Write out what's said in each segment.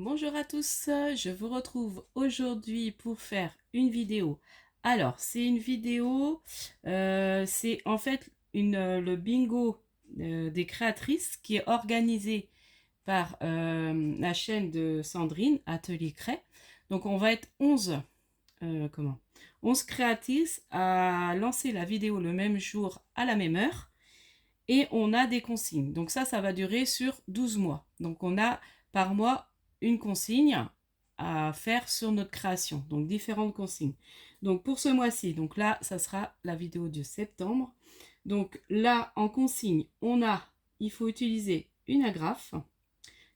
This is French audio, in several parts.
Bonjour à tous, je vous retrouve aujourd'hui pour faire une vidéo. Alors, c'est une vidéo, c'est en fait le bingo des créatrices qui est organisé par la chaîne de Sandrine, Atelier Cré. Donc, on va être 11, 11 créatrices à lancer la vidéo le même jour à la même heure. Et on a des consignes. Donc ça va durer sur 12 mois. Donc on a par mois une consigne à faire sur notre création. Donc différentes consignes. Donc pour ce mois-ci, donc là, ça sera la vidéo de septembre. Donc là, en consigne, il faut utiliser une agrafe,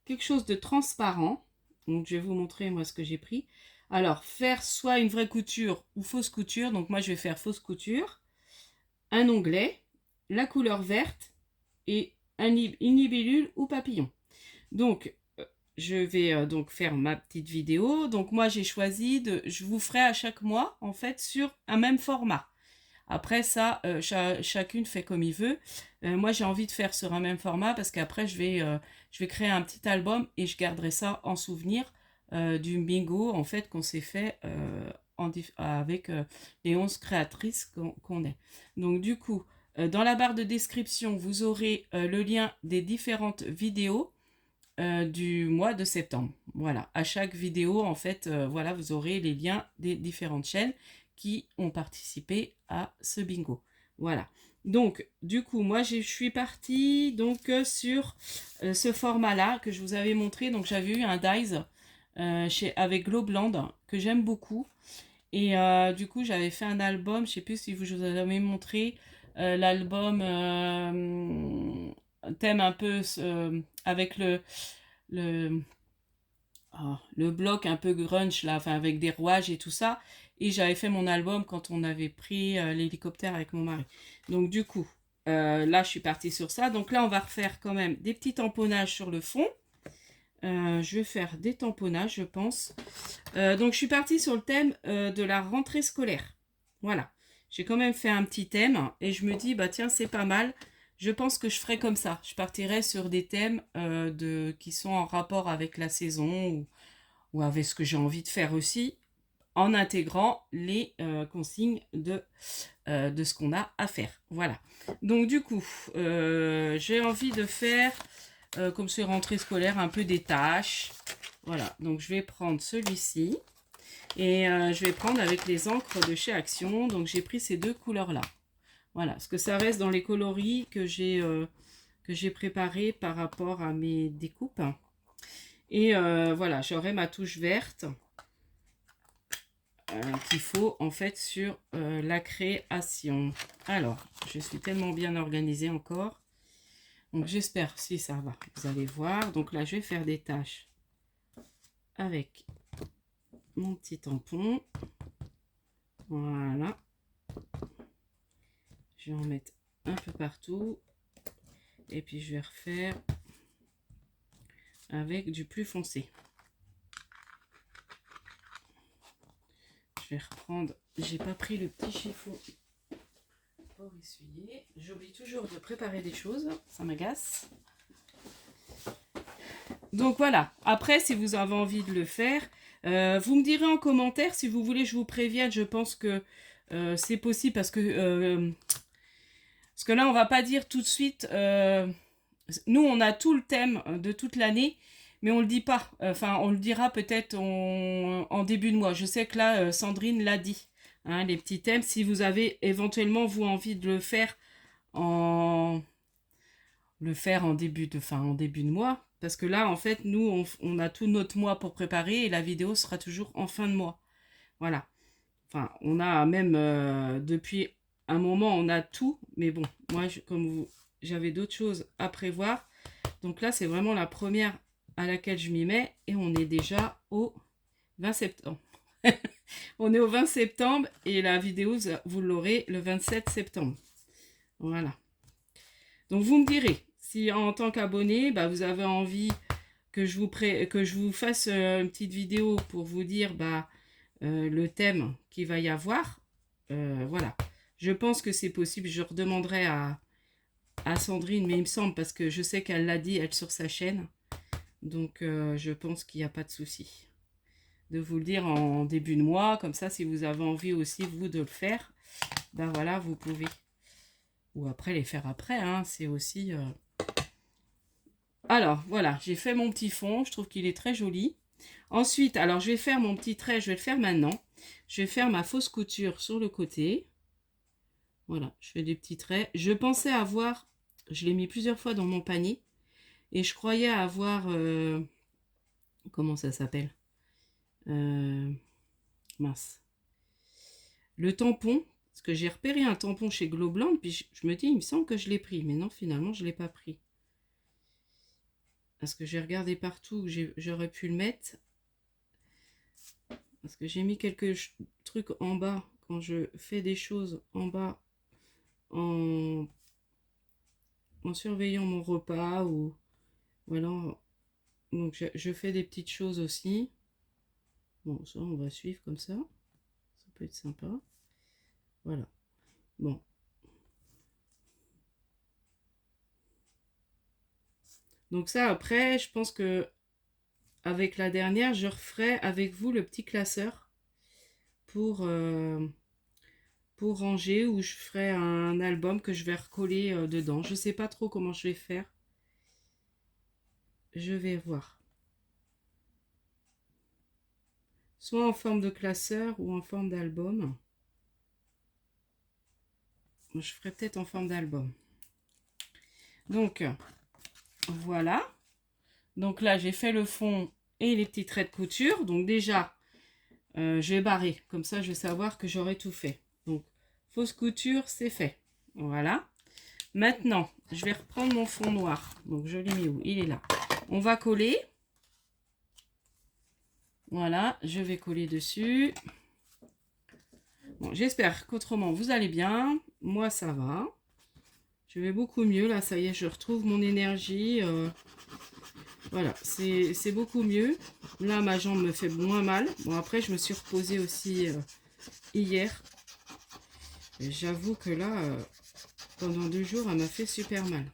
quelque chose de transparent. Donc je vais vous montrer moi ce que j'ai pris. Alors faire soit une vraie couture ou fausse couture. Donc moi je vais faire fausse couture. Un onglet, la couleur verte et une libellule ou papillon. Donc, je vais donc faire ma petite vidéo. Donc, moi, j'ai choisi je vous ferai à chaque mois, en fait, sur un même format. Après ça, chacune fait comme il veut. Moi, j'ai envie de faire sur un même format parce qu'après, je vais créer un petit album et je garderai ça en souvenir du bingo, en fait, qu'on s'est fait avec les 11 créatrices qu'on est. Donc, du coup, dans la barre de description, vous aurez le lien des différentes vidéos du mois de septembre. Voilà, à chaque vidéo, en fait, voilà, vous aurez les liens des différentes chaînes qui ont participé à ce bingo. Voilà. Donc, du coup, moi, je suis partie donc sur ce format-là que je vous avais montré. Donc, j'avais eu un dies avec Globland que j'aime beaucoup. Et du coup, j'avais fait un album, je sais plus si je vous avais montré l'album thème un peu avec le, le bloc un peu grunge là, enfin avec des rouages et tout ça. Et j'avais fait mon album quand on avait pris l'hélicoptère avec mon mari. Donc du coup, là je suis partie sur ça. Donc là on va refaire quand même des petits tamponnages sur le fond. Je vais faire des tamponnages, je pense. Donc je suis partie sur le thème de la rentrée scolaire. Voilà. J'ai quand même fait un petit thème et je me dis, bah tiens, c'est pas mal. Je pense que je ferai comme ça. Je partirai sur des thèmes qui sont en rapport avec la saison ou avec ce que j'ai envie de faire aussi, en intégrant les consignes de ce qu'on a à faire. Voilà. Donc du coup, j'ai envie de faire, comme c'est rentrée scolaire, un peu des tâches. Voilà, donc je vais prendre celui-ci. Et je vais prendre avec les encres de chez Action. Donc j'ai pris ces deux couleurs-là. Voilà, parce que ça reste dans les coloris que j'ai préparés par rapport à mes découpes. Et voilà, j'aurai ma touche verte qu'il faut en fait sur la création. Alors, je suis tellement bien organisée encore. Donc j'espère si ça va. Vous allez voir. Donc là, je vais faire des tâches avec mon petit tampon. Voilà. Je vais en mettre un peu partout. Et puis je vais refaire avec du plus foncé. Je vais reprendre. J'ai pas pris le petit chiffon pour essuyer. J'oublie toujours de préparer des choses. Ça m'agace. Donc voilà. Après, si vous avez envie de le faire, vous me direz en commentaire si vous voulez. Je vous prévienne. Je pense que c'est possible parce que là, on va pas dire tout de suite. Nous, on a tout le thème de toute l'année, mais on le dit pas. Enfin, on le dira peut-être en début de mois. Je sais que là, Sandrine l'a dit. Hein, les petits thèmes, si vous avez éventuellement vous envie de en en début de mois, parce que là, en fait, nous, on a tout notre mois pour préparer et la vidéo sera toujours en fin de mois. Voilà. Enfin, on a même depuis un moment, on a tout, mais bon, moi, j'avais d'autres choses à prévoir. Donc là, c'est vraiment la première à laquelle je m'y mets et on est déjà au 20 septembre. On est au 20 septembre et la vidéo, vous l'aurez le 27 septembre. Voilà. Donc vous me direz, si en tant qu'abonné, bah, vous avez envie que je vous fasse une petite vidéo pour vous dire le thème qu'il va y avoir. Voilà. Je pense que c'est possible. Je redemanderai à Sandrine, mais il me semble, parce que je sais qu'elle l'a dit, elle, sur sa chaîne. Donc, je pense qu'il n'y a pas de souci de vous le dire en début de mois. Comme ça, si vous avez envie aussi, vous, de le faire, ben voilà, vous pouvez. Ou après, les faire après, hein, c'est aussi... Alors, voilà, j'ai fait mon petit fond. Je trouve qu'il est très joli. Ensuite, alors, je vais faire mon petit trait. Je vais le faire maintenant. Je vais faire ma fausse couture sur le côté. Voilà, je fais des petits traits. Je pensais avoir... Je l'ai mis plusieurs fois dans mon panier. Et je croyais avoir... comment ça s'appelle? Mince. Le tampon. Parce que j'ai repéré un tampon chez Globland. Puis je me dis, il me semble que je l'ai pris. Mais non, finalement, je ne l'ai pas pris. Parce que j'ai regardé partout où j'aurais pu le mettre. Parce que j'ai mis quelques trucs en bas. Quand je fais des choses en bas. En surveillant mon repas. Ou alors... Donc je fais des petites choses aussi. Bon, ça on va suivre comme ça. Ça peut être sympa. Voilà. Bon. Donc ça après, je pense que avec la dernière, je referai avec vous le petit classeur pour ranger, ou je ferai un album que je vais recoller dedans. Je sais pas trop comment je vais faire. Je vais voir. Soit en forme de classeur ou en forme d'album. Je ferai peut-être en forme d'album. Donc, voilà. Donc là, j'ai fait le fond et les petits traits de couture. Donc déjà, je vais barrer. Comme ça, je vais savoir que j'aurai tout fait. Donc, fausse couture, c'est fait. Voilà. Maintenant, je vais reprendre mon fond noir. Donc, je l'ai mis où? Il est là. On va coller. Voilà, je vais coller dessus. Bon, j'espère qu'autrement, vous allez bien. Moi, ça va. Je vais beaucoup mieux. Là, ça y est, je retrouve mon énergie. Voilà, c'est beaucoup mieux. Là, ma jambe me fait moins mal. Bon, après, je me suis reposée aussi hier. Et j'avoue que là, pendant 2 jours, elle m'a fait super mal.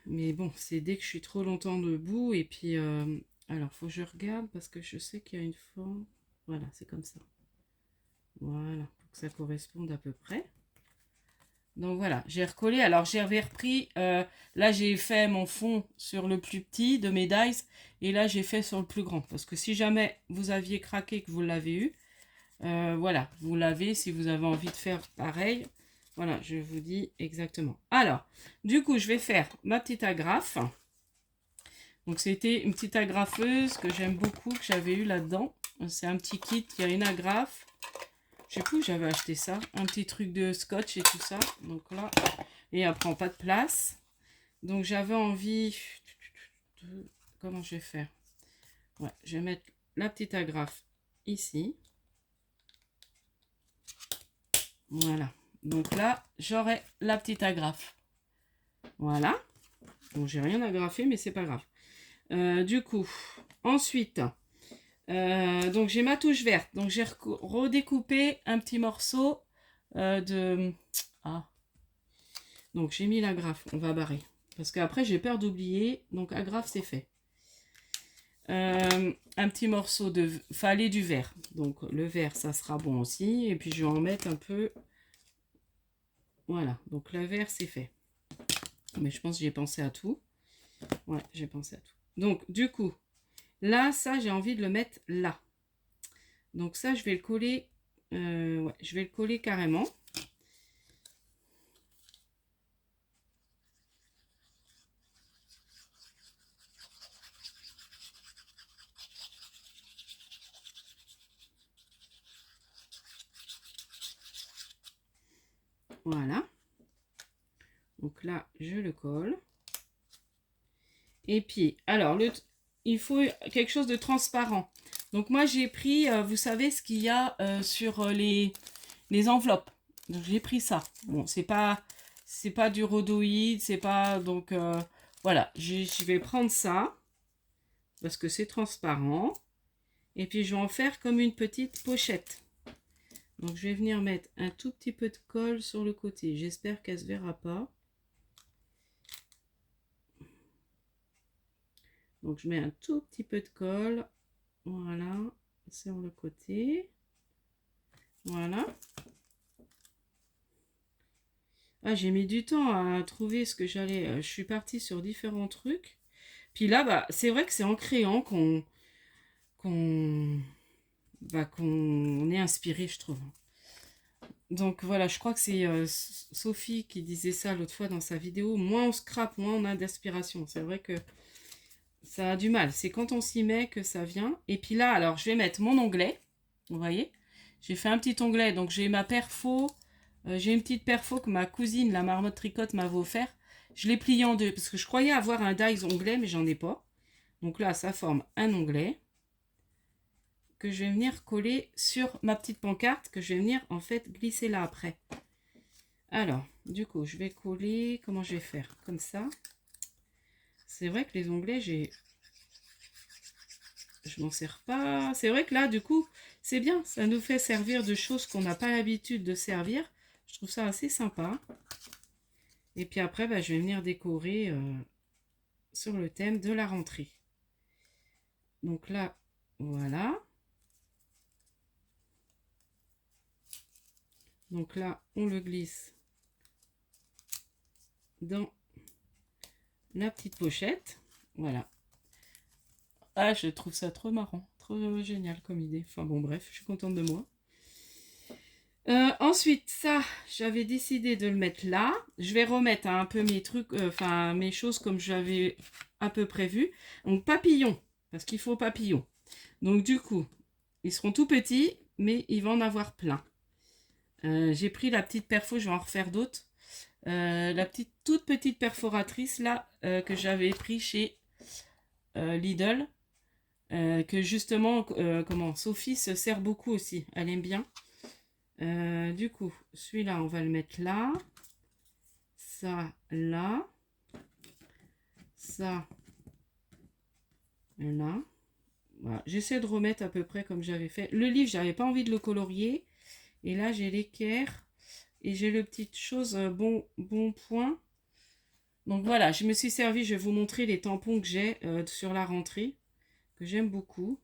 Mais bon, c'est dès que je suis trop longtemps debout. Et puis, alors, faut que je regarde parce que je sais qu'il y a une forme. Voilà, c'est comme ça. Voilà, pour que ça corresponde à peu près. Donc voilà, j'ai recollé. Alors j'avais repris, là j'ai fait mon fond sur le plus petit de mes dies. Et là j'ai fait sur le plus grand. Parce que si jamais vous aviez craqué, que vous l'avez eu, voilà, vous l'avez. Si vous avez envie de faire pareil, voilà, je vous dis exactement. Alors, du coup, je vais faire ma petite agrafe. Donc c'était une petite agrafeuse que j'aime beaucoup, que j'avais eu là-dedans. C'est un petit kit qui a une agrafe. Je sais plus où j'avais acheté ça. Un petit truc de scotch et tout ça. Donc là, et elle prend pas de place. Donc j'avais envie de... Comment je vais faire? Ouais, je vais mettre la petite agrafe ici. Voilà. Donc là, j'aurai la petite agrafe. Voilà. Bon, j'ai rien agrafé, mais c'est pas grave. Du coup, ensuite, donc j'ai ma touche verte. Donc j'ai redécoupé un petit morceau de... Ah. Donc j'ai mis l'agrafe. On va barrer. Parce qu'après, j'ai peur d'oublier. Donc agrafe, c'est fait. Un petit morceau de... Fallait du vert. Donc le vert, ça sera bon aussi. Et puis je vais en mettre un peu... Voilà. Donc le vert, c'est fait. Mais je pense que j'ai pensé à tout. Ouais, j'ai pensé à tout. Donc du coup, là, ça, j'ai envie de le mettre là. Donc ça, je vais le coller. Ouais, je vais le coller carrément. Voilà. Donc là, je le colle. Et puis, alors, il faut quelque chose de transparent. Donc moi, j'ai pris, vous savez, ce qu'il y a sur les enveloppes. Donc j'ai pris ça. Bon, c'est pas du rhodoïde, c'est pas... Donc voilà, je vais prendre ça, parce que c'est transparent. Et puis je vais en faire comme une petite pochette. Donc je vais venir mettre un tout petit peu de colle sur le côté. J'espère qu'elle ne se verra pas. Donc je mets un tout petit peu de colle, voilà, sur le côté, voilà. Ah, j'ai mis du temps à trouver ce que j'allais, je suis partie sur différents trucs. Puis là, bah, c'est vrai que c'est en créant qu'on qu'on est inspiré, je trouve. Donc voilà, je crois que c'est Sophie qui disait ça l'autre fois dans sa vidéo. Moins on scrape, moins on a d'inspiration. C'est vrai que ça a du mal. C'est quand on s'y met que ça vient. Et puis là, alors je vais mettre mon onglet. Vous voyez, j'ai fait un petit onglet. Donc j'ai ma perfo. J'ai une petite perfo que ma cousine, la marmotte tricotte, m'avait offert. Je l'ai plié en deux parce que je croyais avoir un dies onglet, mais j'en ai pas. Donc là, ça forme un onglet que je vais venir coller sur ma petite pancarte que je vais venir en fait glisser là après. Alors, du coup, je vais coller. Comment je vais faire? Comme ça. C'est vrai que les onglets, je m'en sers pas. C'est vrai que là, du coup, c'est bien. Ça nous fait servir de choses qu'on n'a pas l'habitude de servir. Je trouve ça assez sympa. Et puis après, bah, je vais venir décorer sur le thème de la rentrée. Donc là, voilà. Donc là, on le glisse dans la petite pochette. Voilà. Ah, je trouve ça trop marrant. Trop génial comme idée. Enfin bon, bref, je suis contente de moi. Ensuite, ça, j'avais décidé de le mettre là. Je vais remettre un peu mes trucs, enfin mes choses comme j'avais un peu prévu. Donc papillon, parce qu'il faut papillon. Donc du coup, ils seront tout petits, mais il va en avoir plein. J'ai pris la petite perfo, je vais en refaire d'autres. La petite, toute petite perforatrice là que j'avais pris chez Lidl, que justement, comment Sophie se sert beaucoup aussi. Elle aime bien. Du coup, celui-là, on va le mettre là. Ça, là. Ça, là. Voilà. J'essaie de remettre à peu près comme j'avais fait. Le livre, j'avais pas envie de le colorier. Et là, j'ai l'équerre. Et j'ai le petit chose bon point. Donc voilà, je me suis servi. Je vais vous montrer les tampons que j'ai sur la rentrée. Que j'aime beaucoup.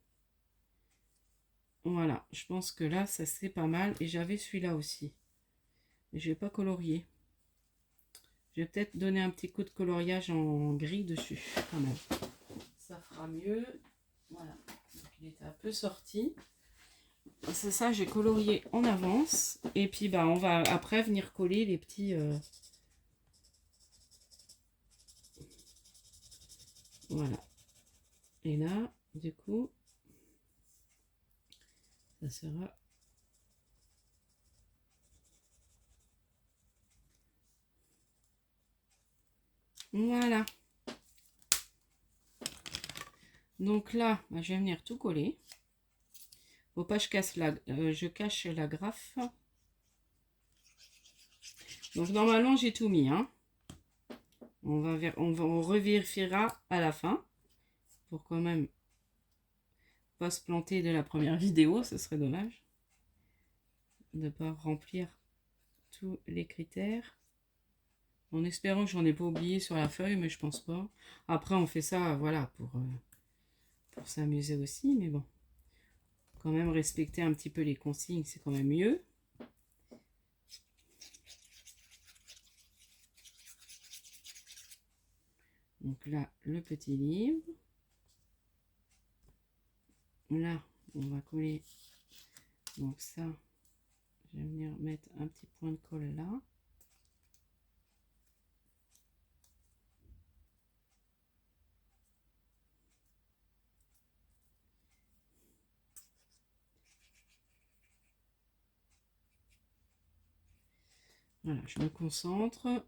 Voilà, je pense que là, ça c'est pas mal. Et j'avais celui-là aussi. Mais je vais pas colorier. Je vais peut-être donner un petit coup de coloriage en gris dessus, quand même. Ça fera mieux. Voilà. Donc, il était un peu sorti. C'est ça, j'ai colorié en avance. Et puis, bah, on va après venir coller les petits... Voilà. Et là, du coup, ça sera... Voilà. Donc là, bah, je vais venir tout coller. Faut pas que je cache la graffe. Donc normalement, j'ai tout mis. Hein. On revérifiera à la fin. Pour quand même pas se planter de la première vidéo. Ce serait dommage. De ne pas remplir tous les critères. En espérant que j'en ai pas oublié sur la feuille, mais je pense pas. Après, on fait ça, voilà, pour s'amuser aussi, mais bon. Quand même respecter un petit peu les consignes, c'est quand même mieux. Donc là, le petit livre. Là, on va coller. Donc ça, je vais venir mettre un petit point de colle là. Voilà, je me concentre.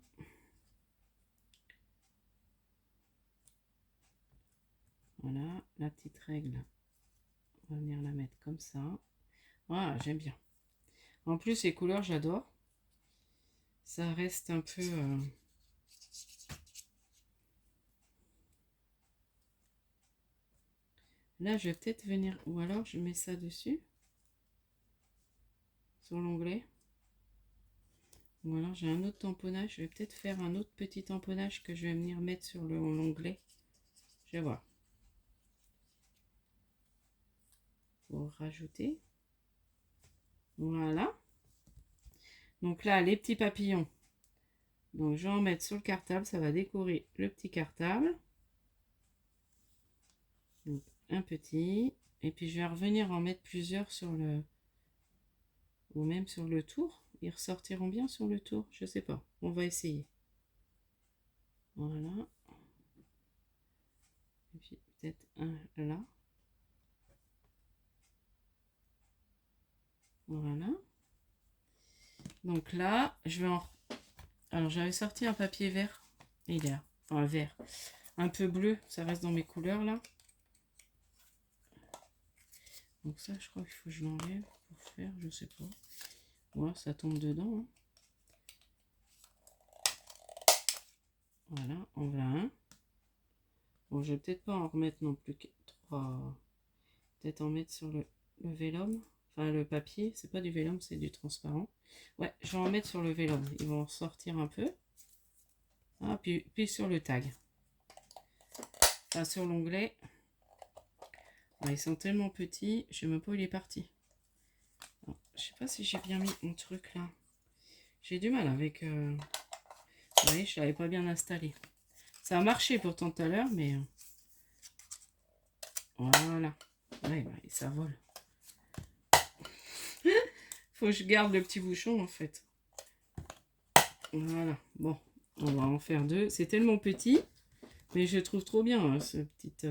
Voilà, la petite règle, on va venir la mettre comme ça. Voilà, j'aime bien. En plus, les couleurs, j'adore. Ça reste un peu... Là, je vais peut-être venir... Ou alors, je mets ça dessus. Sur l'onglet. Ou alors, j'ai un autre tamponnage. Je vais peut-être faire un autre petit tamponnage que je vais venir mettre sur l'onglet. Je vais voir. pour rajouter. Voilà. Donc là, les petits papillons. Donc je vais en mettre sur le cartable, ça va décorer le petit cartable. Donc un petit. Et puis je vais revenir en mettre plusieurs sur le... ou même sur le tour. Ils ressortiront bien sur le tour, je sais pas. On va essayer. Voilà. Et puis peut-être un là. Voilà. Donc là, je vais en... Alors j'avais sorti un papier vert. Il est là. Enfin vert. Un peu bleu, ça reste dans mes couleurs là. Donc ça, je crois qu'il faut que je l'enlève pour faire, je sais pas. Ouais, ça tombe dedans. Hein. Voilà, en voilà un. Bon, je vais peut-être pas en remettre non plus que 3. Peut-être en mettre sur le vélum. Enfin, le papier, c'est pas du vélum, c'est du transparent. Ouais, je vais en mettre sur le vélum. Ils vont sortir un peu. Ah, puis sur le tag. Enfin, sur l'onglet. Ah, ils sont tellement petits, je sais même pas où il est parti. Alors, je sais pas si j'ai bien mis mon truc là. J'ai du mal avec... Vous voyez, je l'avais pas bien installé. Ça a marché pourtant tout à l'heure, mais... Voilà. Ouais, bah, ça vole. Faut que je garde le petit bouchon en fait. Voilà. Bon, on va en faire 2. C'est tellement petit, mais je trouve trop bien hein, ce petit...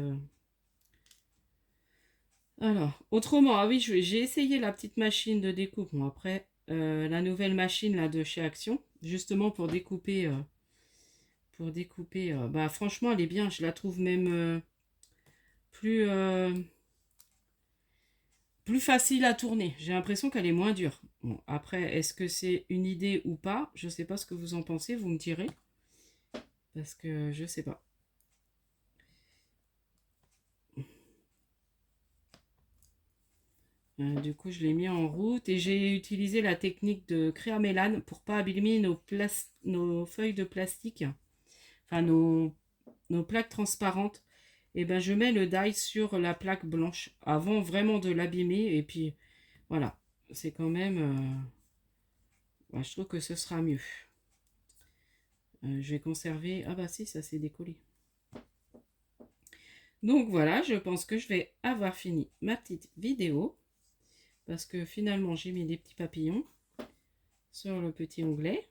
Alors, autrement, ah oui, j'ai essayé la petite machine de découpe. Bon, après, la nouvelle machine là de chez Action, justement pour découper... bah franchement, elle est bien. Je la trouve même plus... plus facile à tourner. J'ai l'impression qu'elle est moins dure. Bon, après, est-ce que c'est une idée ou pas? Je sais pas ce que vous en pensez, vous me direz. Parce que je sais pas. Du coup, je l'ai mis en route et j'ai utilisé la technique de Créamélan pour pas abîmer nos feuilles de plastique, enfin nos plaques transparentes. Et ben, je mets le die sur la plaque blanche avant vraiment de l'abîmer. Et puis, voilà, c'est quand même... ouais, je trouve que ce sera mieux. Je vais conserver... Ah bah si, ça s'est décollé. Donc voilà, je pense que je vais avoir fini ma petite vidéo. Parce que finalement, j'ai mis des petits papillons sur le petit onglet.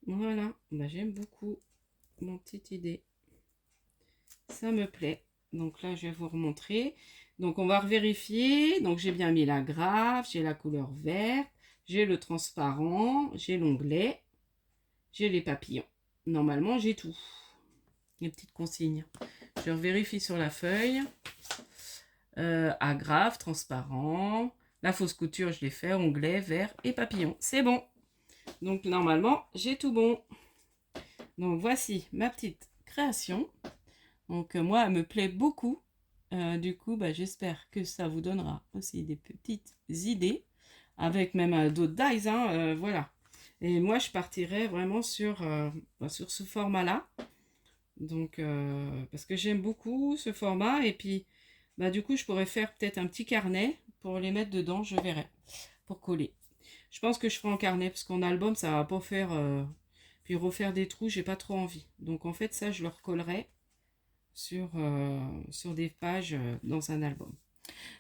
Voilà, bah, j'aime beaucoup mon petite idée. Ça me plaît. Donc là, je vais vous remontrer. Donc on va revérifier. Donc j'ai bien mis la graphe, j'ai la couleur verte, j'ai le transparent, j'ai l'onglet, j'ai les papillons. Normalement, j'ai tout. Les petites consignes. Je vérifie sur la feuille. Agrafe, transparent. La fausse couture, je l'ai fait. Onglet, vert et papillon. C'est bon. Donc normalement, j'ai tout bon. Donc voici ma petite création. Donc moi, elle me plaît beaucoup. Du coup, bah, j'espère que ça vous donnera aussi des petites idées. Avec même d'autres dies. Hein, voilà. Et moi, je partirai vraiment sur ce format-là. Donc, parce que j'aime beaucoup ce format. Et puis, bah, du coup, je pourrais faire peut-être un petit carnet pour les mettre dedans. Je verrai. Pour coller. Je pense que je ferai en carnet. Parce qu'en album, ça va pas faire... puis refaire des trous, j'ai pas trop envie. Donc, en fait, ça, je le recollerai sur des pages dans un album.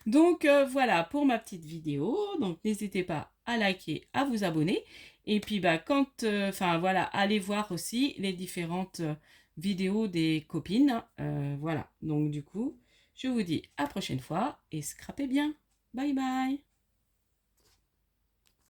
Donc, voilà pour ma petite vidéo. Donc, n'hésitez pas à liker, à vous abonner. Et puis, bah, enfin, voilà, allez voir aussi les différentes vidéos des copines. Voilà. Donc, du coup, je vous dis à la prochaine fois et scrapez bien. Bye bye.